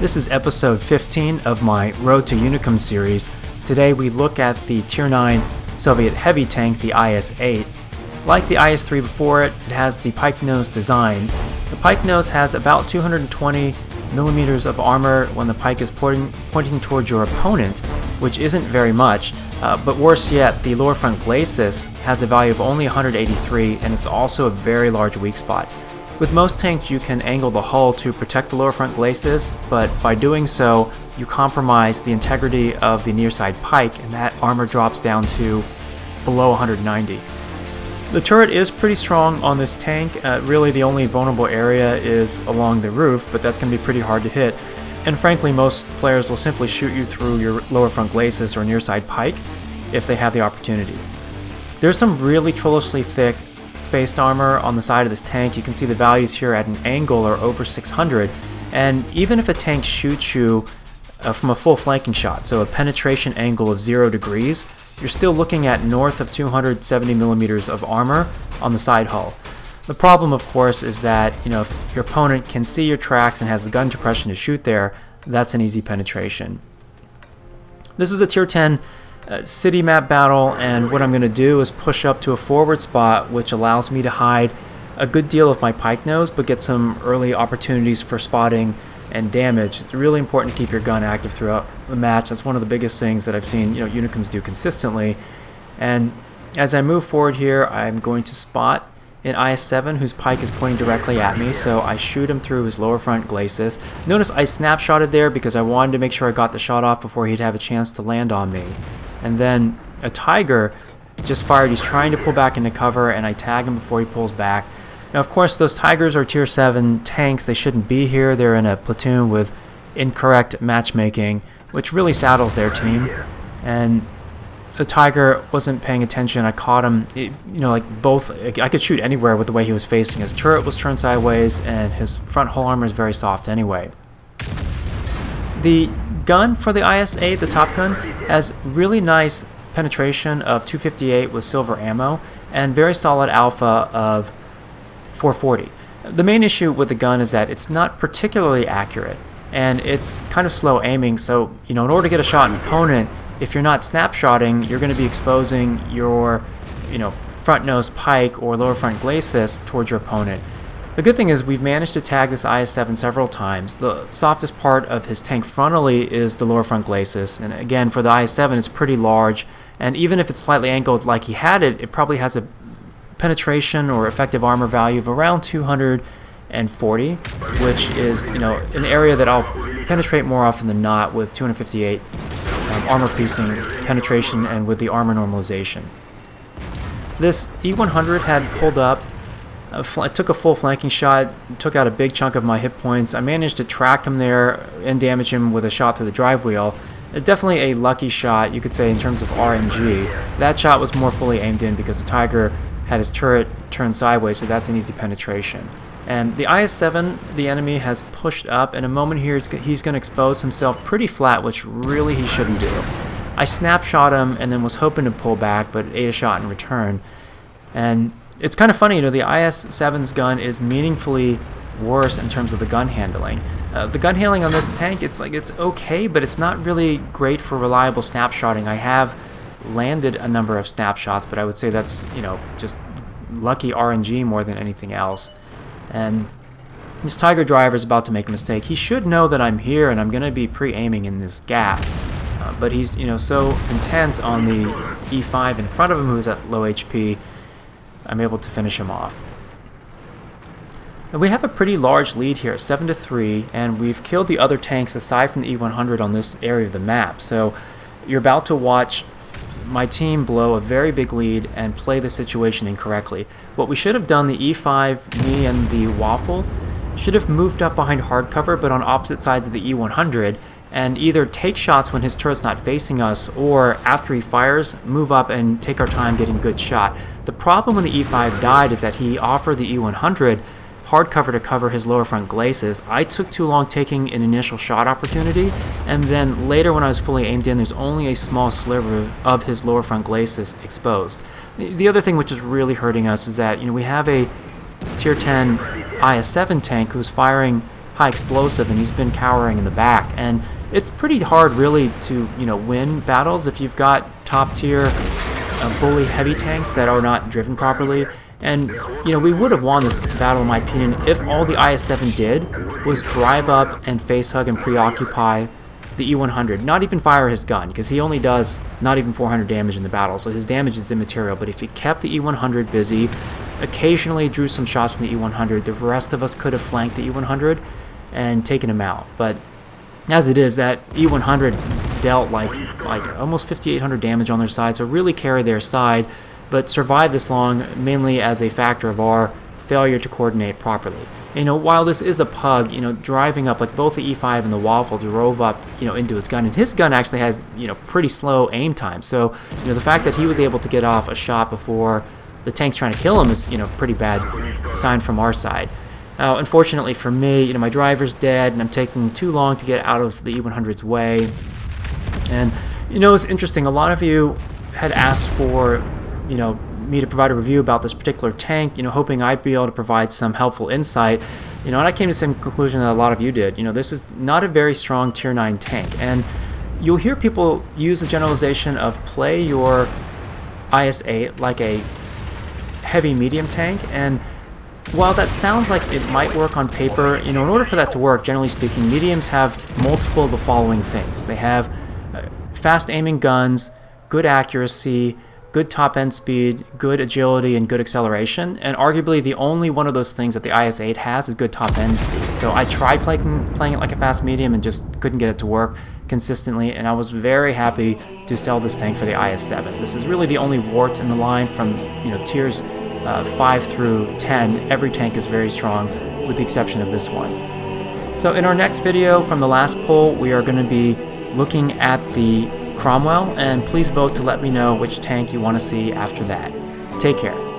This is episode 15 of my Road to Unicum series. Today we look at the Tier 9 Soviet heavy tank, the IS-8. Like the IS-3 before it, it has the pikenose design. The pikenose has about 220 millimeters of armor when the pike is pointing towards your opponent, which isn't very much, but worse yet, the lower front glacis has a value of only 183, and it's also a very large weak spot. With most tanks, you can angle the hull to protect the lower front glacis, but by doing so, you compromise the integrity of the near side pike, and that armor drops down to below 190. The turret is pretty strong on this tank. Really, the only vulnerable area is along the roof, but that's going to be pretty hard to hit. And frankly, most players will simply shoot you through your lower front glacis or near side pike if they have the opportunity. There's some really trollishly thick spaced armor on the side of this tank. You can see the values here at an angle are over 600, and even if a tank shoots you from a full flanking shot, so a penetration angle of 0 degrees, you're still looking at north of 270 millimeters of armor on the side hull. The problem, of course, is that if your opponent can see your tracks and has the gun depression to shoot there, that's an easy penetration. This is a Tier 10 city map battle, and what I'm going to do is push up to a forward spot, which allows me to hide a good deal of my pikenose but get some early opportunities for spotting and damage. It's really important to keep your gun active throughout the match. That's one of the biggest things that I've seen Unicums do consistently. And as I move forward here, I'm going to spot an IS-7 whose pike is pointing directly at me, so I shoot him through his lower front glacis. Notice I snapshotted there because I wanted to make sure I got the shot off before he'd have a chance to land on me. And then a Tiger just fired. He's trying to pull back into cover, and I tag him before he pulls back. Now, of course, those Tigers are Tier 7 tanks. They shouldn't be here. They're in a platoon with incorrect matchmaking, which really saddles their team. And the Tiger wasn't paying attention. I caught him, I could shoot anywhere with the way he was facing. His turret was turned sideways, and his front hull armor is very soft anyway. The gun for the IS-8, the top gun, has really nice penetration of 258 with silver ammo and very solid alpha of 440. The main issue with the gun is that it's not particularly accurate, and it's kind of slow aiming, so in order to get a shot at an opponent, if you're not snapshotting, you're going to be exposing your front nose pike or lower front glacis towards your opponent. The good thing is we've managed to tag this IS-7 several times. The softest part of his tank frontally is the lower front glacis, and again, for the IS-7 it's pretty large, and even if it's slightly angled like he had it, it probably has a penetration or effective armor value of around 240, which is an area that I'll penetrate more often than not with 258 armor piecing penetration and with the armor normalization. This E100 had pulled up. I took a full flanking shot, took out a big chunk of my hit points. I managed to track him there and damage him with a shot through the drive wheel. Definitely a lucky shot, you could say, in terms of RNG. That shot was more fully aimed in because the Tiger had his turret turned sideways, so that's an easy penetration. And the IS-7, the enemy, has pushed up. In a moment here, he's going to expose himself pretty flat, which really he shouldn't do. I snapshot him and then was hoping to pull back, but ate a shot in return. And it's kind of funny, the IS-7's gun is meaningfully worse in terms of the gun handling. The gun handling on this tank, it's okay, but it's not really great for reliable snapshotting. I have landed a number of snapshots, but I would say that's, just lucky RNG more than anything else. And this Tiger driver is about to make a mistake. He should know that I'm here and I'm going to be pre-aiming in this gap. But he's, so intent on the E5 in front of him, who's at low HP, I'm able to finish him off. And we have a pretty large lead here, 7-3, and we've killed the other tanks aside from the E100 on this area of the map. So you're about to watch my team blow a very big lead and play the situation incorrectly. What we should have done, the E5, me and the Waffle, should have moved up behind hard cover but on opposite sides of the E100 and either take shots when his turret's not facing us, or after he fires, move up and take our time getting good shot. The problem when the E5 died is that he offered the E100 hard cover to cover his lower front glacis. I took too long taking an initial shot opportunity, and then later when I was fully aimed in, there's only a small sliver of his lower front glacis exposed. The other thing which is really hurting us is that we have a Tier 10 IS-7 tank who's firing high explosive, and he's been cowering in the back. And it's pretty hard really to, win battles if you've got top tier bully heavy tanks that are not driven properly. And we would have won this battle, in my opinion, if all the IS-7 did was drive up and facehug and preoccupy the E-100, not even fire his gun, because he only does not even 400 damage in the battle, so his damage is immaterial. But if he kept the E-100 busy, occasionally drew some shots from the E-100, the rest of us could have flanked the E-100 and taken him out. But as it is, that E-100 dealt like almost 5,800 damage on their side, so really carried their side, but survived this long mainly as a factor of our failure to coordinate properly. While this is a pug, driving up, like both the E5 and the Waffle drove up, into his gun, and his gun actually has, pretty slow aim time. So, the fact that he was able to get off a shot before the tank's trying to kill him is, pretty bad sign from our side. Unfortunately for me, my driver's dead, and I'm taking too long to get out of the E100's way. And, it's interesting, a lot of you had asked for, me to provide a review about this particular tank, hoping I'd be able to provide some helpful insight, and I came to the same conclusion that a lot of you did. This is not a very strong tier 9 tank, and you'll hear people use the generalization of play your IS-8 like a heavy medium tank, and while that sounds like it might work on paper, in order for that to work, generally speaking, mediums have multiple of the following things. They have fast aiming guns, good accuracy, good top end speed, good agility, and good acceleration. And arguably the only one of those things that the IS-8 has is good top end speed. So I tried playing it like a fast medium and just couldn't get it to work consistently, and I was very happy to sell this tank for the IS-7. This is really the only wart in the line from tiers 5 through 10. Every tank is very strong with the exception of this one. So in our next video from the last poll, we are going to be looking at the Cromwell, and please vote to let me know which tank you want to see after that. Take care.